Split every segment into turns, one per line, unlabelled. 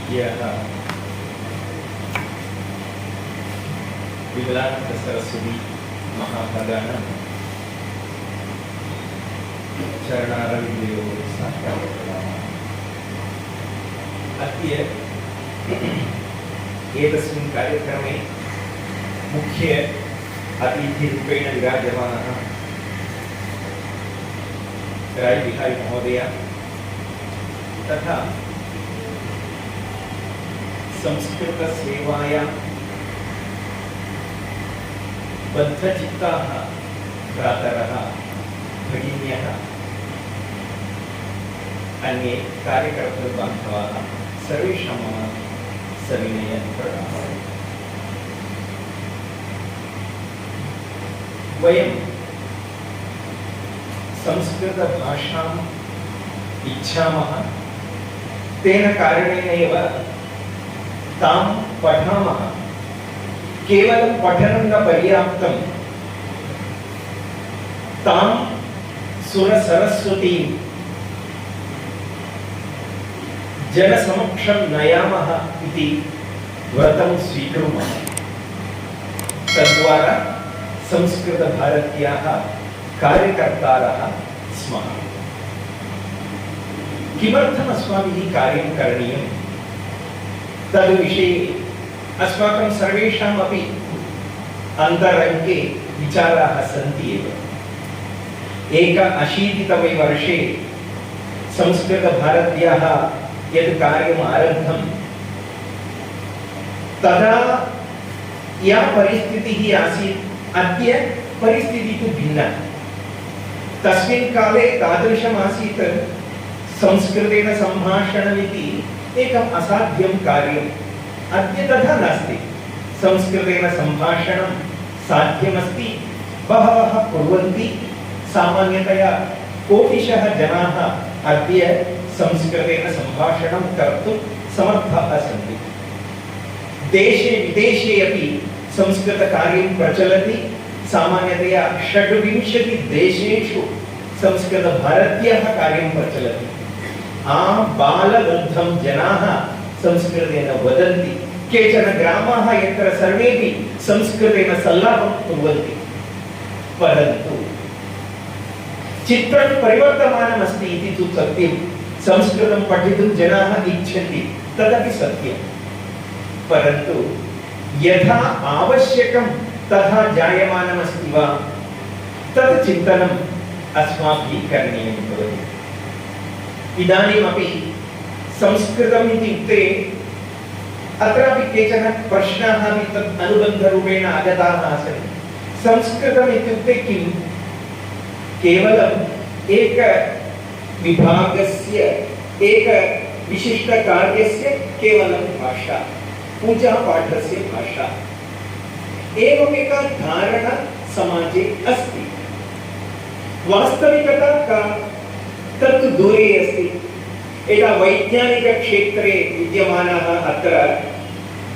यः विमलानंद सरस्वती महाभागानां चरणारविन्दयोः साक्षात्काराः अद्य एतस्मिन् कार्यक्रमे मुख्य अतिथिरूपेण विराजमानः राय बिहारी महोदय तथा संस्कृत सेवायां बद्धचित्ताः भ्रातरः भगिन्यः अन्ये कार्यकर्तृबान्धवाः सर्वेषां मम सविनय प्रणामः। वयं संस्कृतभाषाम् इच्छामः, तेन कारणेन एव तां पठामः। केवलं पठनं न पर्याप्तं, तां सुरसरस्वतीं जनसमक्षं नयामः इति व्रतं स्वीकुर्मः। तद्वारा संस्कृतभारत्याः कार्यकर्तारः स्मः। किमर्थम् अस्माभिः कार्यं करणीयं तद्विषये अस्माकं सर्वेषामपि अन्तरङ्गे विचाराः सन्ति एव। 1980तमे वर्षे संस्कृतभारत्याः यत् कार्यम् आरब्धं तदा या परिस्थितिः आसीत्, अद्य परिस्थितिः तु भिन्ना। तस्मिन् काले तादृशम् आसीत्, संस्कृतेन सम्भाषणमिति एकम् असाध्यं कार्यम्। अद्य तथा नास्ति। संस्कृतेन सम्भाषणं साध्यमस्ति, बहवः कुर्वन्ति। सामान्यतया कोटिशः जनाः अद्य संस्कृतेन सम्भाषणं कर्तुं समर्थाः सन्ति। देशे विदेशे अपि संस्कृतकार्यं प्रचलति। सामान्यतया 26 देशेषु संस्कृतभारत्याः कार्यं प्रचलति। बालवृद्धं जनाः संस्कृतेन वदन्ति। केचन ग्रामाः यत्र सर्वेपि संस्कृतेन सल्लापं कुर्वन्ति। परन्तु चित्रं परिवर्तमानमस्ति इति तु सत्यं। संस्कृतं पठितुं जनाः इच्छन्ति, तदपि सत्यं। परन्तु यथा आवश्यकं तथा जायमानमस्ति वा, तत् चिन्तनम् अस्माभिः करणीयं भवति। इदानीमपि संस्कृतम् इत्युक्ते अत्रापि केचन प्रश्नाः अपि तत् अनुबन्धरूपेण आगताः आसन्। संस्कृतम् इत्युक्ते किं? केवलम् एक विभागस्य, एक विशिष्टकार्यस्य केवलं भाषा, पूजापाठस्य भाषा, एवमेका धारणा समाजे अस्ति। वास्तविकता का? तत्तु दूरे अस्ति। एका वैज्ञानिकक्षेत्रे विद्यमानाः अत्र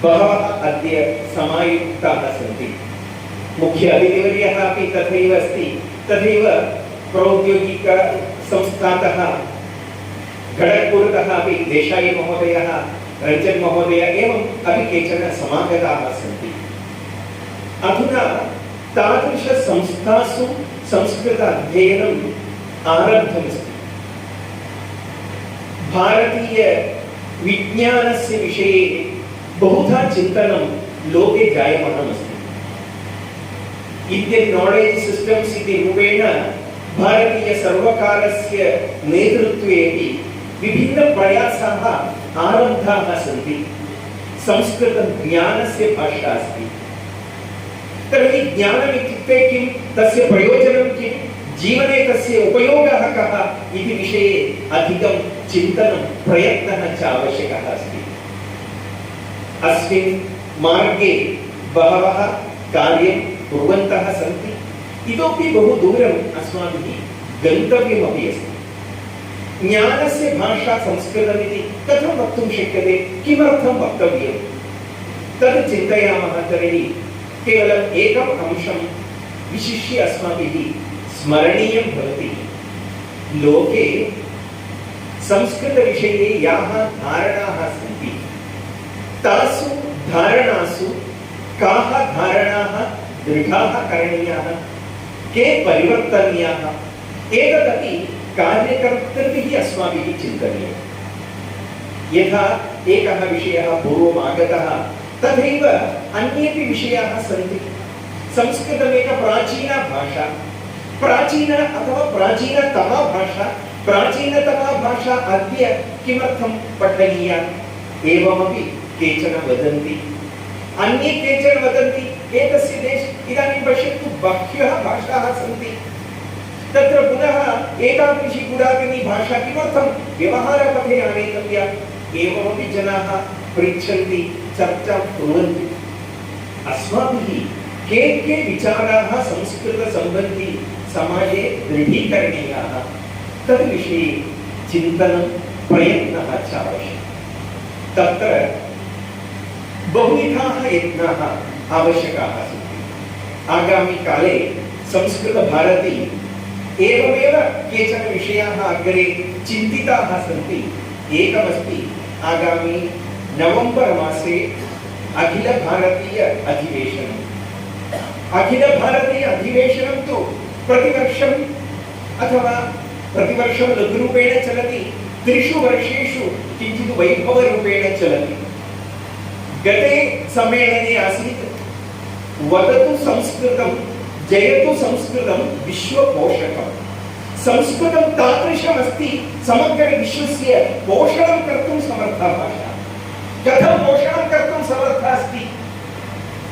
बहवः अद्य समायुक्ताः सन्ति। मुख्य अतिथिवर्यः अपि तथैव अस्ति। तथैव प्रौद्योगिक संस्थातः खडगपुरतः अपि देशाई महोदयः, रञ्जन महोदय एवं अपि केचन समागताः सन्ति। अधुना तादृश संस्थासु संस्कृत अध्ययनम् आरब्धमस्ति। भारतीय विज्ञानस्य विषये बहुधा चिन्तनं लोके जायमानमस्ति। इंडियन नॉलेज सिस्टम्स इति रूपेण भारतीय सर्वकारस्य नेतृत्वे विभिन्न प्रयासाः आरब्धाः सन्ति। संस्कृतं ज्ञानस्य भाषा अस्ति। तर्हि ज्ञानम् इत्युक्ते किं? तस्य प्रयोजनं किं? जीवने तस्य उपयोगः कः इति विषये अधिकं चिन्तनं, प्रयत्नः च आवश्यकः अस्ति। अस्मिन् मार्गे बहवः कार्यं कुर्वन्तः सन्ति। इतोपि बहु दूरम् अस्माभिः गन्तव्यमपि अस्ति। ज्ञानस्य भाषा संस्कृतमिति कथं वक्तुं शक्यते? किमर्थं वक्तव्यं? तद् चिन्तयामः तर्हि केवलम् एकम् अंशं विशिष्य अस्माभिः स्मरणीयं भवति। लोके संस्कृत विषये याः धारणाः सन्ति तासु धारणासु काः धारणाः दृढाः करणीयाः, के परिवर्तनीयाः, एतदपि कार्यकर्तृभिः अस्माभिः चिन्तनीयम्। यथा एकः विषयः पूर्वम् आगतः तथैव अन्येपि विषयाः सन्ति। संस्कृतमेक प्राचीना भाषा, प्राचीना अथवा प्राचीनतमा भाषा, प्राचीनतमा भाषा अद्य किमर्थं पठनीया एवमपि केचन वदन्ति। अन्ये केचन वदन्ति एतस्य देशे इदानीं पश्यतु बह्व्यः भाषाः सन्ति, तत्र पुनः एतादृशी पुरातनी भाषा किमर्थं व्यवहारपथे आनेतव्या एवमपि जनाः पृच्छन्ति, चर्चां कुर्वन्ति। अस्माभिः के विचाराः संस्कृतसम्बन्धी समाजे दृढीकरणीयाः तद्विषये चिन्तनं प्रयत्नः च आवश्यकः। तत्र बहुविधाः यत्नाः आवश्यकाः सन्ति। आगामिकाले संस्कृतभारती एवमेव केचन विषयाः अग्रे चिन्तिताः सन्ति। एकमस्ति आगामी नवंबर मासे अखिल भारतीय अधिवेशनम्। अखिल भारतीय अधिवेशनं तु प्रतिवर्षम् अथवा प्रतिवर्षं लघुरूपेण चलति, 3 वर्षेषु किञ्चित् वैभवरूपेण चलति। गते सम्मेलने आसीत् वदतु संस्कृतं जयतु संस्कृतं विश्वपोषकम्। संस्कृतं तादृशमस्ति समग्रविश्वस्य पोषणं कर्तुं समर्था भाषा। कथं पोषणं कर्तुं समर्था अस्ति?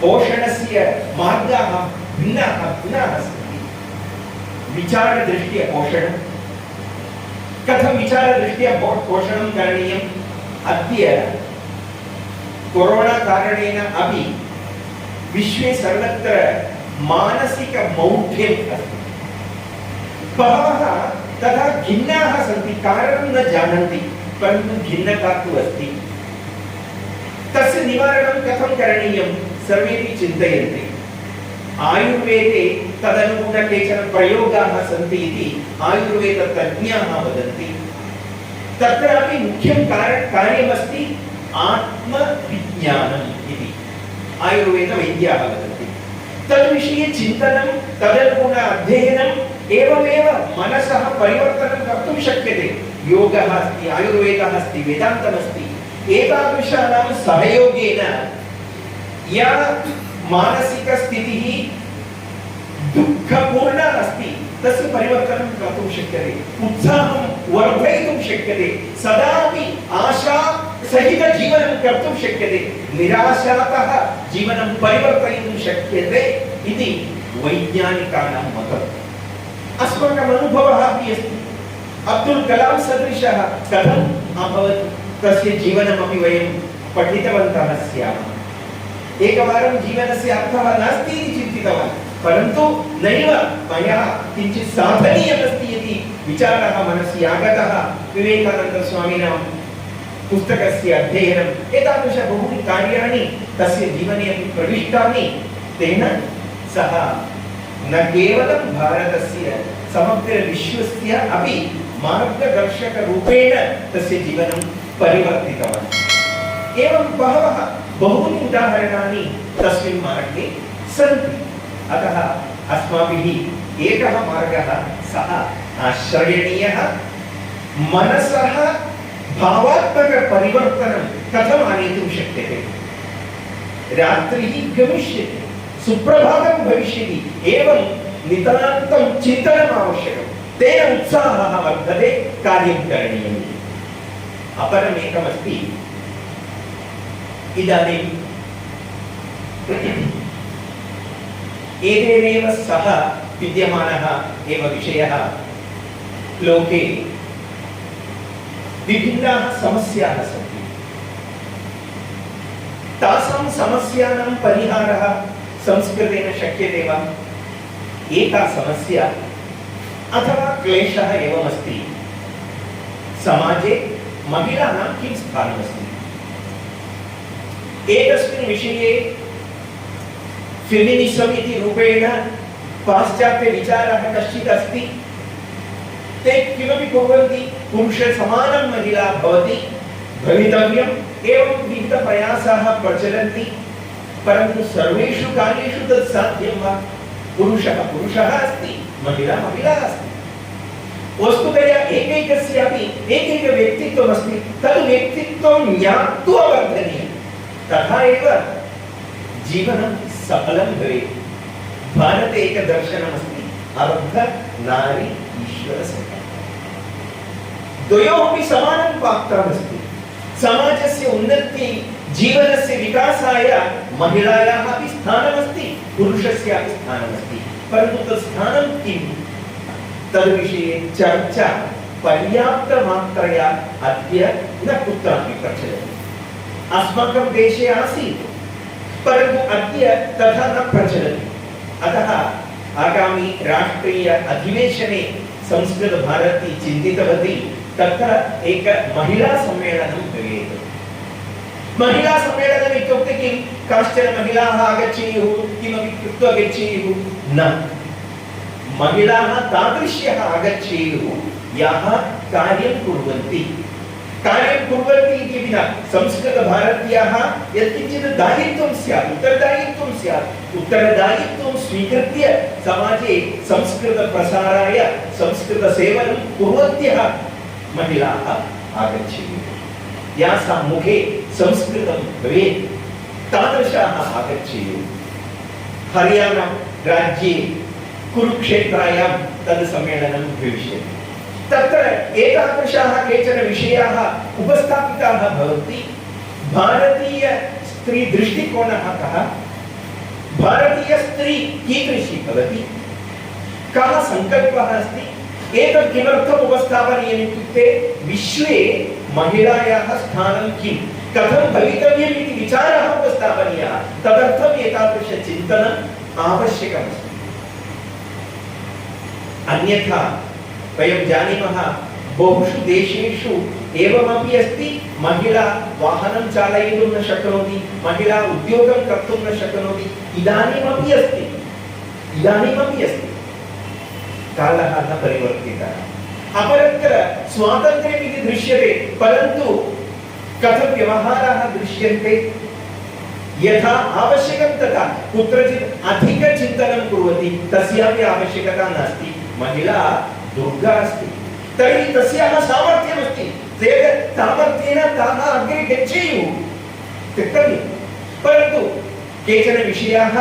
पोषणस्य मार्गाः भिन्नाः सन्ति। विचारदृष्ट्या पोषणं कथं विचारदृष्ट्या पोषणं करणीयम्? अद्य कोरोना कारणेन अपि विश्वे सर्वत्र मानसिकमौढ्यम् अस्ति। बहवः तथा खिन्नाः सन्ति, कारणं न जानन्ति, परन्तु खिन्नता तु अस्ति। तस्य निवारणं कथं करणीयं सर्वेपि चिन्तयन्ति। आयुर्वेदे तदनुगुण केचन प्रयोगाः सन्ति इति आयुर्वेदतज्ञाः वदन्ति। तत्रापि मुख्यं कार्यमस्ति आत्मविज्ञानम् इति आयुर्वेदवैद्याः वदन्ति। तद्विषये चिन्तनं, तदनुगुण अध्ययनम्, एवमेव मनसः परिवर्तनं कर्तुं शक्यते। योगः अस्ति, आयुर्वेदः अस्ति, वेदान्तमस्ति। एतादृशानां सहयोगेन या मानसिकस्थितिः दुःखपूर्णा अस्ति तस्य परिवर्तनं कर्तुं शक्यते, उत्साहं वर्धयितुं शक्यते, सदापि आशा सहित जीवनं कर्तुं शक्यते, निराशातः जीवनं परिवर्तयितुं शक्यते इति वैज्ञानिकानां मतम्। अस्माकम् अनुभवः अपि अस्ति। अब्दुल कलाम सदृशः कथम् अभवत्, तस्य जीवनमपि वयं पठितवन्तः स्यामः। एकवारं जीवनस्य अर्थः नास्ति इति चिन्तितवान्, परन्तु नैव मया किञ्चित् साधनीयमस्ति इति विचारः मनसि आगतः। विवेकानन्दस्वामिनां पुस्तकस्य अध्ययनम्, एतादृश बहूनि कार्याणि तस्य जीवने अपि प्रविष्टानि। तेन सः न केवलं भारतस्य समग्रविश्वस्य अपि मार्गदर्शकरूपेण तस्य जीवनं परिवर्तितवान्। एवं बहूनि उदाहरणानि तस्मिन् मार्गे सन्ति। अतः अस्माभिः एकः मार्गः सः आश्रयणीयः। मनसः भावात्मकपरिवर्तनं कथम् आनेतुं शक्यते? रात्रिः गमिष्यति, सुप्रभातं भविष्यति, एवं नितान्तं चिन्तनम् आवश्यकं। तेन उत्साहः वर्धते, कार्यं करणीयम्। अपरमेकमस्ति, इदानीं एतेनैव सह विद्यमानः एव विषयः। लोके विभिन्नाः समस्याः सन्ति। तासां समस्यानां परिहारः संस्कृतेन शक्यते वा? एका समस्या अथवा क्लेशः एवमस्ति, समाजे महिलानां किं स्थानमस्ति? एतस्मिन् विषये फेमिनिसम् इति रूपेण पाश्चात्यविचारः कश्चित् अस्ति। ते किमपि कुर्वन्ति, पुरुषसमानं महिला भवति, भवितव्यं, एवं विविधप्रयासाः प्रचलन्ति, परन्तु सर्वेषु कार्येषु तत् साध्यं वा? पुरुषः पुरुषः अस्ति, महिला महिला अस्ति। वस्तुतया एकैकस्यापि एकैकव्यक्तित्वम् अस्ति, तद् व्यक्तित्वं ज्ञात्वा वर्धनीयं, तथा एव जीवनं सफलं भवेत्। भारते एक दर्शनमस्ति, अर्ध नारी ईश्वर संकल्पः। द्वयोरपि समानं पात्रमस्ति। समाजस्य उन्नति, जीवनस्य विकासाय महिलायाः अपि स्थानमस्ति, पुरुषस्यापि स्थानमस्ति, परन्तु तत् स्थानं किं, तद्विषये चर्चा पर्याप्तमात्रया अद्य न कुत्रापि प्रचलति। अस्माकं देशे आसीत्, परन्तु अद्य तथा न प्रचलति। अतः आगामी राष्ट्रीय अधिवेशने संस्कृतभारती चिन्तितवती, तत्र एक महिला सम्मेलनं भवेत्। महिला सम्मेलनम् इत्युक्ते किं, काश्चन महिलाः आगच्छेयुः, किमपि कृत्वा गच्छेयुः, न, महिलाः तादृश्यः आगच्छेयुः याः कार्यं कुर्वन्ति इति विना संस्कृतभारत्याः यत्किञ्चित् दायित्वं स्यात्, उत्तरदायित्वं स्यात्, उत्तरदायित्वं स्वीकृत्य समाजे संस्कृतप्रसाराय संस्कृतसेवनं कुर्वन्त्यः महिलाः आगच्छेयुः। यासां मुखे संस्कृतं भवेत्, तादृशाः आगच्छेयुः। हरियाणा राज्ये कुरुक्षेत्रायां तद् सम्मेलनं भविष्यति। तत्र एतादृशाः केचन विषयाः उपस्थापिताः भवन्ति। भारतीय स्त्री दृष्टिकोणः कः, भारतीय स्त्री कीदृशी भवति, कः संकल्पः अस्ति, एतत् किमर्थम् उपस्थापनीयम् इत्युक्ते विश्वे महिलायाः स्थानं किं, कथं भवितव्यम् इति विचारः उपस्थापनीयः। तदर्थम् एतादृशचिन्तनम् आवश्यकमस्ति। अन्यथा वयं जानीमः, बहुषु देशेषु एवमपि अस्ति, महिला वाहनं चालयितुं न शक्नोति, महिला उद्योगं कर्तुं न शक्नोति। इदानीमपि अस्ति, कालः न परिवर्तितः। अपरत्र स्वातन्त्र्यम् इति दृश्यते, परन्तु कथं व्यवहाराः दृश्यन्ते, यथा आवश्यकं तथा कुत्रचित् अधिकचिन्तनं कुर्वन्ति, तस्यापि आवश्यकता नास्ति। महिला दुर्गा अस्ति, तर्हि तस्याः सामर्थ्यमस्ति, तेन सामर्थ्येन ताः अग्रे गच्छेयुः, त्यक्तव्यं। परन्तु केचन विषयाः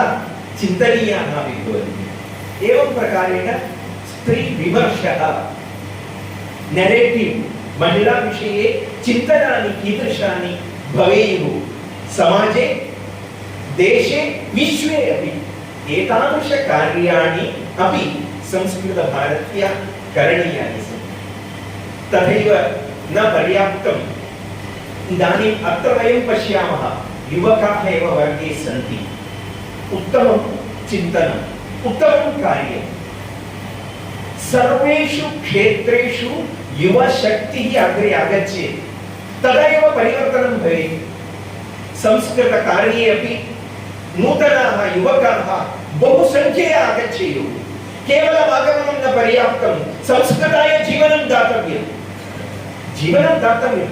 चिन्तनीयाः अपि भवन्ति। एवं प्रकारेण स्त्री विमर्शः, नरेटिव्, महिला विषये चिन्तनानि कीदृशानि भवेयुः, समाजे, देशे, विश्वे अपि एतादृशकार्याणि अपि संस्कृतभारत्या करणीयानि सन्ति। तथैव न पर्याप्तम्, इदानीम् अत्र वयं पश्यामः, युवकाः एव वर्गे सन्ति, उत्तमं चिन्तनम्, उत्तमं कार्यं, सर्वेषु क्षेत्रेषु युवशक्तिः अग्रे आगच्छेत्, तदा एव परिवर्तनं भवेत्। संस्कृतकार्ये अपि नूतनाः युवकाः बहुसंख्यया आगच्छेयुः। केवलम् आगमनं न पर्याप्तं, संस्कृताय जीवनं दातव्यं, जीवनेव दातव्यं।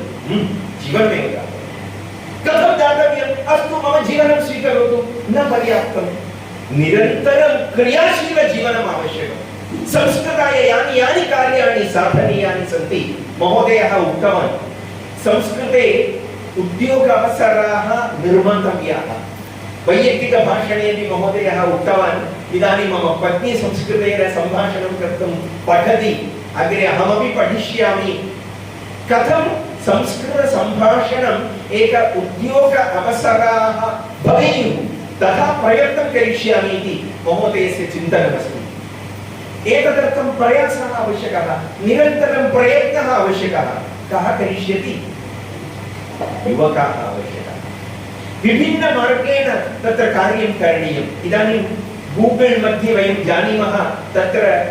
कथं दातव्यम्? अस्तु, मम जीवनं स्वीकरोतु, न पर्याप्तं, निरन्तरं क्रियाशीलजीवनम् आवश्यकं। संस्कृताय यानि यानि कार्याणि साधनीयानि सन्ति, महोदयः उक्तवान्, संस्कृते उद्योग अवसराः निर्मातव्याः। वैयक्तिकभाषणे अपि महोदयः उक्तवान्, इदानीं मम पत्नी संस्कृतेन सम्भाषणं कर्तुं पठति, अग्रे अहमपि पठिष्यामि। कथं संस्कृतसम्भाषणम् एक उद्योग अवसराः भवेयुः, तथा प्रयत्नं करिष्यामि इति महोदयस्य चिन्तनमस्ति। एतदर्थं प्रयासः आवश्यकः, निरन्तरं प्रयत्नः आवश्यकः। कः करिष्यति? युवकाः आवश्यकाः। विभिन्नमार्गेण तत्र कार्यं करणीयम्। इदानीं गूगल् मध्ये वयं जानीमः, तत्र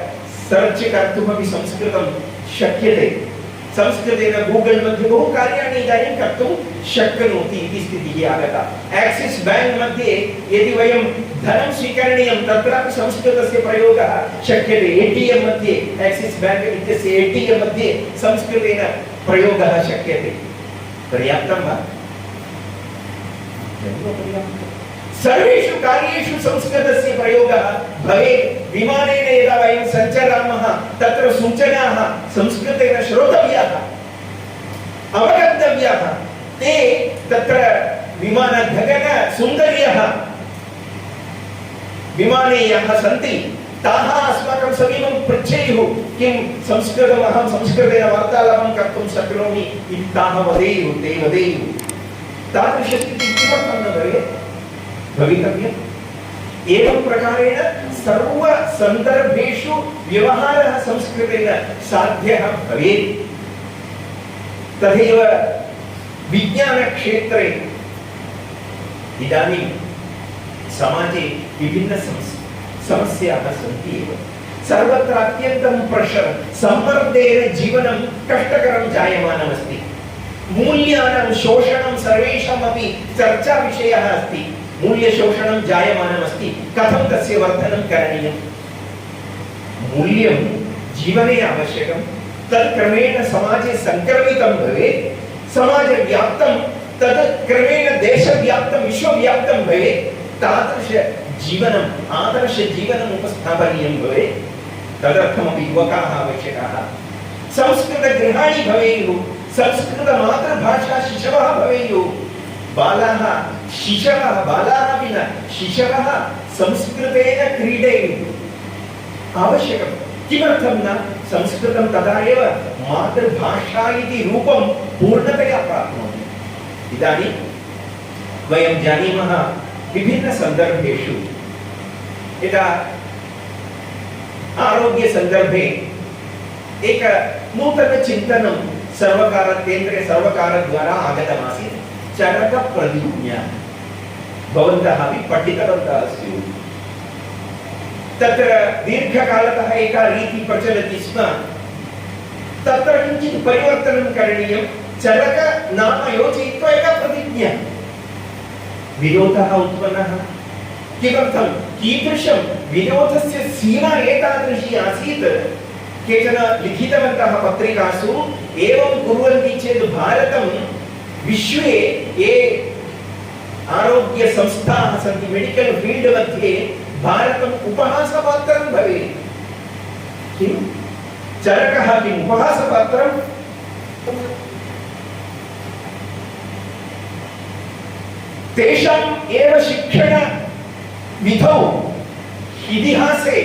सर्च् कर्तुमपि संस्कृतं शक्यते। संस्कृतेन गूगल् मध्ये बहु कार्याणि इदानीं कर्तुं शक्नोति इति स्थितिः आगता। एक्सिस् बैंक मध्ये यदि वयं धनं स्वीकरणीयं, तत्रापि संस्कृतस्य प्रयोगः शक्यते। एटीएम मध्ये, एक्सिस् बैंक इत्यस्य एटीएम मध्ये संस्कृतेन प्रयोगः शक्यते। पर्याप्तं वा? सर्वेषु कार्येषु संस्कृतस्य प्रयोगः भवेत्। विमानेन यदा वयं सञ्चरामः तत्र सूचनाः संस्कृतेन श्रोतव्याः, अवगन्तव्याः। ते तत्र विमानगगन सुन्दर्यः विमाने यः सन्ति ताः अस्माकं समीपं पृच्छेयुः, किं संस्कृतमहं संस्कृतेन वार्तालापं कर्तुं शक्नोमि इति ताः वदेयुः, ते वदेयुः। तादृशस्थितिः किमर्थं न भवेत्? भवितव्यम्। एवं प्रकारेण सर्वसन्दर्भेषु व्यवहारः संस्कृतेन साध्यः भवेत्। तथैव विज्ञानक्षेत्रे इदानीं समाजे विभिन्न समस्याः सन्ति एव। सर्वत्र अत्यन्तं प्रेशर्, सम्मर्देन जीवनं कष्टकरं जायमानमस्ति। मूल्यानां शोषणं सर्वेषामपि चर्चाविषयः अस्ति। मूल्यशोषणं जायमानमस्ति, कथं तस्य वर्धनं करणीयं? मूल्यं जीवने आवश्यकं, तत् क्रमेण समाजे सङ्क्रमितं भवेत्, समाजव्याप्तं, तत् क्रमेण देशव्याप्तं, विश्वव्याप्तं भवेत्। तादृशजीवनम्, आदर्शजीवनम् उपस्थापनीयं भवेत्। तदर्थमपि युवकाः आवश्यकाः। संस्कृतगृहाणि भवेयुः, संस्कृतमातृभाषा शिशवः भवेयुः। बालाः शिशवः, बालाः अपि न, शिशवः संस्कृतेन क्रीडेयुः। आवश्यकं। किमर्थं न? संस्कृतं तदा एव मातृभाषा इति रूपं पूर्णतया प्राप्नोति। इदानीं वयं जानीमः विभिन्नसन्दर्भेषु यदा आरोग्यसन्दर्भे एक नूतनचिन्तनं सर्वकारकेन्द्रे सर्वकारद्वारा आगतमासीत्, चरकप्रतिज्ञा। भवन्तः अपि पठितवन्तः स्युः। तत्र दीर्घकालतः एका रीतिः प्रचलति स्म, तत्र किञ्चित् परिवर्तनं करणीयं। चरक नाम योजयित्वा एका प्रतिज्ञा। विरोधः उत्पन्नः। किमर्थं? कीदृशं विरोधस्य सीमा एतादृशी आसीत्। केचन लिखितवन्तः पत्रिकासु, एवं कुर्वन्ति चेत् भारतं विश्वे ये आरोग्य संस्थाः सन्ति, मेडिकल फील्ड मध्ये भारतम् उपहासपात्रं भवेत्। किं? चरकः किम् उपहासपात्रम्? तेषाम् एव शिक्षण विधौ इतिहासे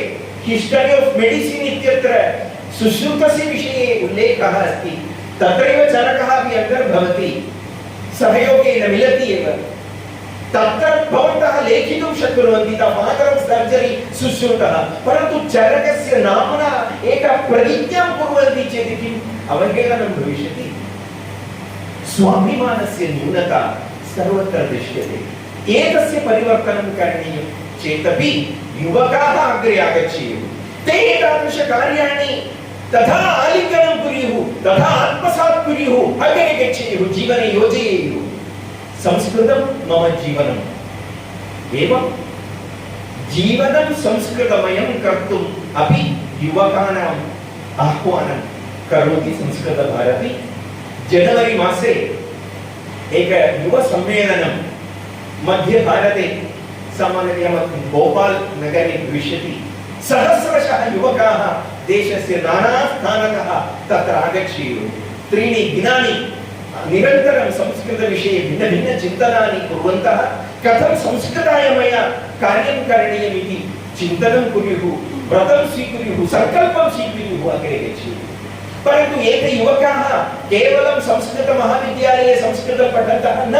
हिस्टरी ऑफ मेडिसिन इत्यत्र सुश्रुतस्य विषये उल्लेखः अस्ति। तत्रैव चरकः अपि अन्तर्भवति, सहयोगेन मिलति एव। तत्र भवन्तः लेखितुं शक्नुवन्ति, द फादर ऑफ सर्जरी सुश्रुतः, परन्तु चरकस्य नाम्ना एका प्रतिज्ञां कुर्वन्ति चेत् किम् अवहेलनं भविष्यति? स्वाभिमानस्य न्यूनता सर्वत्र दृश्यते। एतस्य परिवर्तनं करणीयं चेदपि युवकाः अग्रे आगच्छेयुः। ते एतादृशकार्याणि तथा आलिङ्गनं कुर्युः, तथा आत्मसात् कुर्युः, अग्रे गच्छेयुः, जीवने योजयेयुः। संस्कृतं मम जीवनम्। एवं जीवनं संस्कृतमयं कर्तुम् अपि युवकानाम् आह्वानं करोति संस्कृतभारती। जनवरी मासे एक युव सम्मेलनं मध्यभारते सामान्यतया भोपाल नगरे भविष्यति। सहस्रशः युवकाः देशस्य नानास्थानतः तत्र आगच्छेयुः। 3 दिनानि निरन्तरं संस्कृतविषये भिन्नभिन्नचिन्तनानि कुर्वन्तः कथं संस्कृताय मया कार्यं करणीयम् इति चिन्तनं कुर्युः, व्रतं स्वीकुर्युः, सङ्कल्पं स्वीकुर्युः, अग्रे गच्छेयुः। परन्तु एते युवकाः केवलं संस्कृतमहाविद्यालये संस्कृतं पठन्तः न,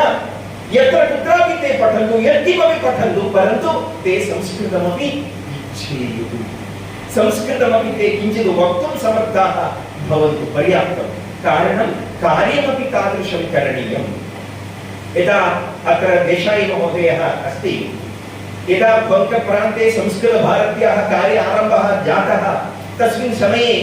यत्र कुत्रापि ते पठन्तु, यत्किमपि पठन्तु, परन्तु ते संस्कृतमपि इच्छेयुः। संस्कृतमपि ते किञ्चित् वक्तुं समर्थाः भवन्तु, पर्याप्तं। कारणं कार्यमपि तादृशं करणीयं। यदा अत्र देशाई महोदयः अस्ति, यदा बङ्गप्रान्ते संस्कृतभारत्याः कार्य आरम्भः जातः, तस्मिन् समये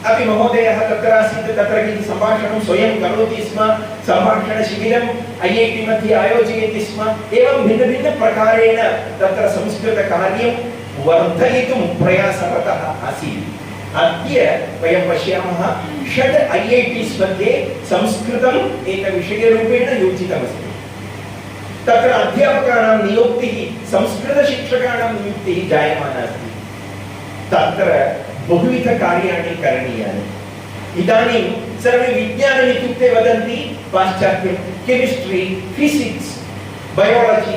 अपि महोदयः तत्र आसीत्। तत्र किञ्चित् सम्भाषणं स्वयं करोति स्म, सम्भाषणशिबिरम् IIT मध्ये आयोजयति स्म। एवं भिन्नभिन्नप्रकारेण तत्र संस्कृतकार्यं वर्धयितुं प्रयासरतः आसीत्। अद्य वयं पश्यामः 6 IITs मध्ये संस्कृतम् एकविषयरूपेण योजितमस्ति। तत्र अध्यापकानां नियुक्तिः संस्कृतशिक्षकाणां नियुक्तिः जायमाना अस्ति तत्र बहुविधकार्याणि करणीयानि इदानीं सर्वे विज्ञानम् इत्युक्ते वदन्ति पाश्चात्य केमिस्ट्री फिजिक्स बायोलॉजी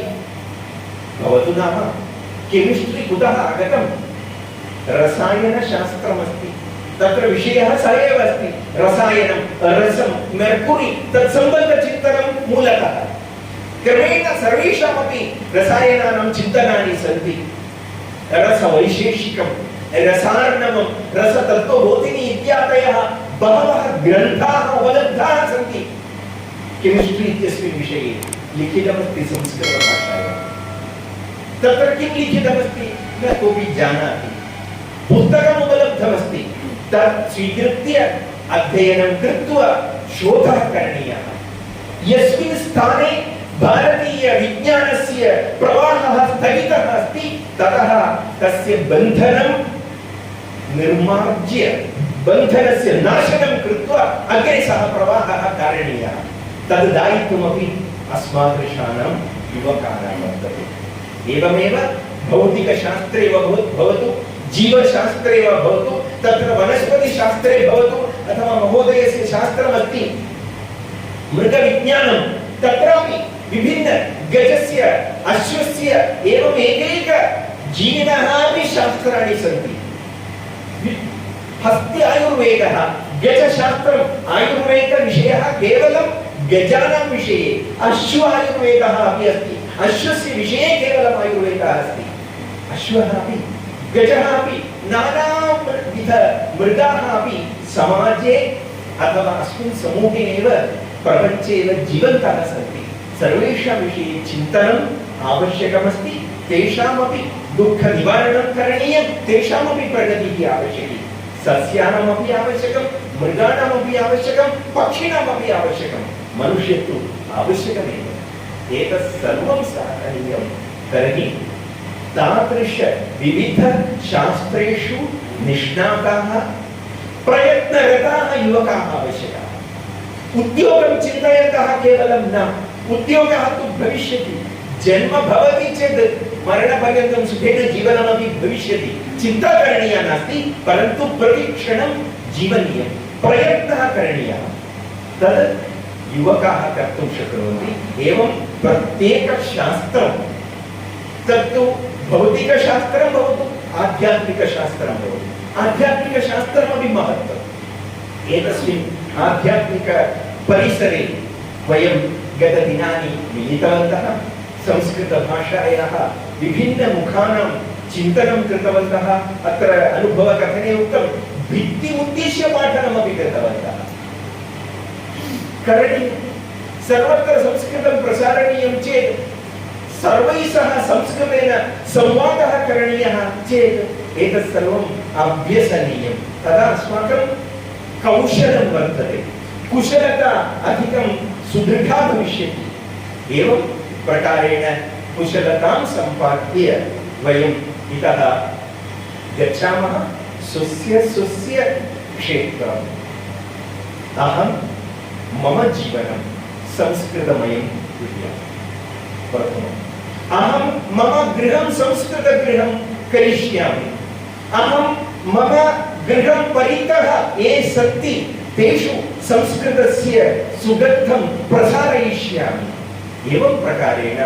भवतु नाम केमिस्ट्री कुतः आगतं रसायनशास्त्रमस्ति तत्र विषयः स एव अस्ति रसायनं रसं मेर्कुरी तत्सम्बन्धचिन्तनं मूलतः क्रमेण सर्वेषामपि रसायनानां चिन्तनानि सन्ति रसवैशेषिकं रसार्णवं रसतत्त्वबोधिनी इत्यादयः बहवः ग्रन्थाः उपलब्धाः सन्ति केमिस्ट्री इत्यस्मिन् विषये लिखितमस्ति संस्कृतभाषायां तत्र किं लिखितमस्ति न कोऽपि जानाति पुस्तकम् उपलब्धमस्ति तत् स्वीकृत्य अध्ययनं कृत्वा शोधः करणीयः यस्मिन् स्थाने भारतीय विज्ञानस्य प्रवाहः स्थगितः अस्ति ततः तस्य बन्धनं निर्मार्ज्य बन्धनस्य नाशनं कृत्वा अग्रे सः प्रवाहः कारणीयः तद् दायित्वमपि अस्मादृशानां युवकानां वर्तते एवमेव भौतिकशास्त्रे भवतु जीवशास्त्रे वा भवतु तत्र वनस्पतिशास्त्रे भवतु अथवा महोदयस्य शास्त्रमस्ति मृगविज्ञानं तत्रापि विभिन्न गजस्य अश्वस्य एवं एकैक जीविनः अपि शास्त्राणि सन्ति हस्ति आयुर्वेदः गजशास्त्रम् आयुर्वेदविषयः केवलं गजानां विषये अश्व आयुर्वेदः अपि अस्ति अश्वस्य विषये केवलम् आयुर्वेदः अस्ति अश्वः अपि गजः अपि नानाविध मृगाः अपि समाजे अथवा अस्मिन् समूहे एव प्रपञ्चे एव जीवन्तः सन्ति सर्वेषां विषये चिन्तनम् आवश्यकमस्ति तेषामपि दुःखनिवारणं करणीयं तेषामपि प्रगतिः आवश्यकी सस्यानामपि आवश्यकं मृगाणामपि आवश्यकं पक्षिणामपि आवश्यकं मनुष्यत्वु आवश्यकमेव एतत् सर्वं साधनीयं तर्हि तादृश विविध शास्त्रेषु निष्णाताः प्रयत्नरताः युवकाः आवश्यकाः उद्योगं चिन्तयन्तः केवलं न उद्योगः तु भविष्यति जन्म भवति चेत् मरणपर्यन्तं सुखेन जीवनमपि भविष्यति चिन्ता करणीया नास्ति परन्तु प्रतिक्षणं जीवनीयं प्रयत्नः करणीयः तद् युवकाः कर्तुं शक्नुवन्ति एवं प्रत्येकशास्त्रं तत्तु भौतिकशास्त्रं भवतु आध्यात्मिकशास्त्रं भवतु आध्यात्मिकशास्त्रमपि महत्त्वम् एतस्मिन् आध्यात्मिकपरिसरे वयं गतदिनानि मिलितवन्तः संस्कृतभाषायाः विभिन्नमुखानां चिन्तनं कृतवन्तः अत्र अनुभवकथने उक्तं भित्तिमुद्दिश्य पाठनमपि कृतवन्तः करणीयं सर्वत्र संस्कृतं प्रसारणीयं चेत् सर्वैः सह संस्कृतेन संवादः करणीयः चेत् एतत् सर्वम् अभ्यसनीयं तदा अस्माकं कौशलं वर्धते कुशलता अधिकं सुदृढा भविष्यति एवं प्रकारेण कुशलतां सम्पाद्य वयम् इतः गच्छामः स्वस्य क्षेत्रम् अहं मम जीवनं संस्कृतमयं कुर्यामि प्रथमम् अहं मम गृहं संस्कृतगृहं करिष्यामि अहं मम गृहं परितः ये सन्ति तेषु संस्कृतस्य सुगन्धं प्रसारयिष्यामि एवं प्रकारेण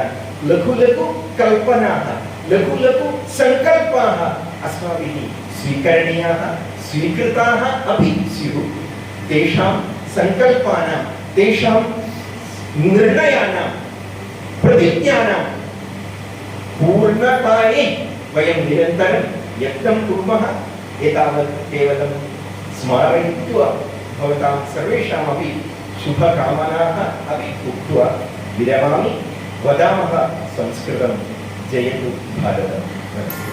लघु लघु कल्पनाः लघु लघु सङ्कल्पाः अस्माभिः स्वीकरणीयाः स्वीकृताः अपि स्युः तेषां सङ्कल्पानां तेषां निर्णयानां प्रतिज्ञानां पूर्णतायै वयं निरन्तरं यत्नं कुर्मः एतावत् केवलं स्मारयित्वा भवतां सर्वेषामपि शुभकामनाः अपि उक्त्वा विरमामि वदामः संस्कृतं जयतु भारतम्।